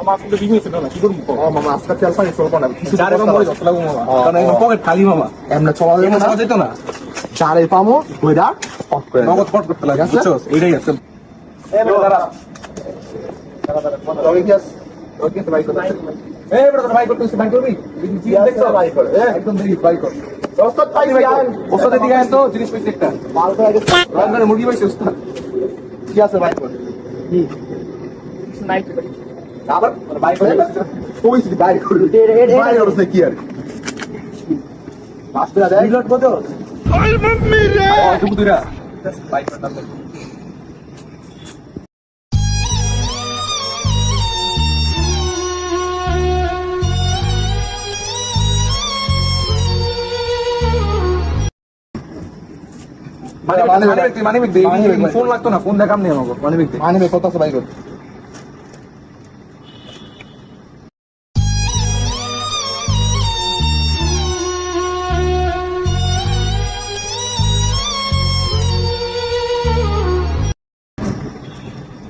মামা আসলে বিজনেস না কি করব মামা আজকে তেল পানি চলবো না কিছু যারে কম মরে যত লাগবো মামা কারণ একদম পকেট খালি মামা এমনি চলা যাবে এমন না চলা যেত না চারে পামো কইরা অফ করে নগদ ফট করতে লাগে আছে? বুঝছস এইটাই আছে এই বেটা দাঁড়া তবে কি আছে ওকে তো ভাই কথা এই বেটা তোর ভাই করতেছিস ভাই করবি কি আছে ভাই করে একদম দেরি ভাই কর ওস্তাদ পাইছি আইন ওস্তাদের দিকে আয় তো জিনিস পাইছি একটা মাল তো আগে রান্নার মুরগি পাইছি ওস্তাদ কি আছে ভাই করে কি নাই আবার ভাই করে কইছি ভাই করে ভাই করছে কি আর মাস্টার দেয় রিলোড বদল ওই মাম্মি রে দুপুরা ভাই কর দাম ফোন লাগতো না ফোন দেখাম নেই আমাকে মানে ব্যক্তি মানে কত আছে ভাই করে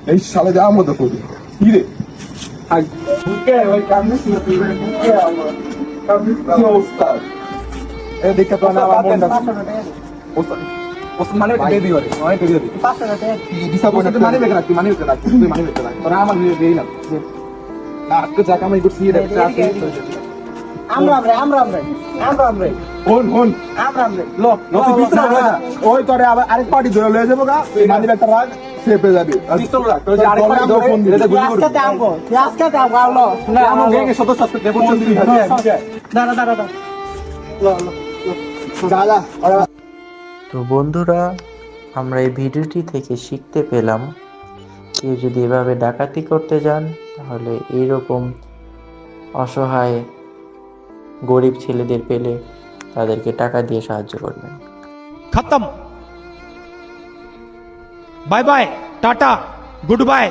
এই সালে যাওয়ার মতো করি কি রে কি অবস্থা এই দেখে তো না আমার মনটা মানে দিয়ে দিও রে মানে দিয়ে দিও ডিসঅ্যাপয়েন্টেড মানে বেক রাখতি মানে বেক রাখতি তুই মানে বেক রাখ তোরা আমার দিয়ে দেই না আজকে যা কামাই করছি এটা চাকরি আমরা হন হন লো নতি পিস্তল রাখ ওই তোরে আবার আরেক পার্টি ধরে লয়ে যাবো গা মানি ব্যাগটা রাখ সেপে যাবি পিস্তল রাখ তো যে আরেক পার্টি ধরে ফোন দিবি এটা গুলি করবি না আমার গ্যাংয়ের সদস্য আছে দেবর চন্দ্রী দাঁড়া যা যা তো বন্ধুরা, আমরা এই ভিডিওটি থেকে শিখতে পেলাম কেউ যদি এভাবে ডাকাতি করতে যান তাহলে এইরকম অসহায় গরিব ছেলেদের পেলে তাদেরকে টাকা দিয়ে সাহায্য করবেন। खत्म। Bye bye, tata, good bye.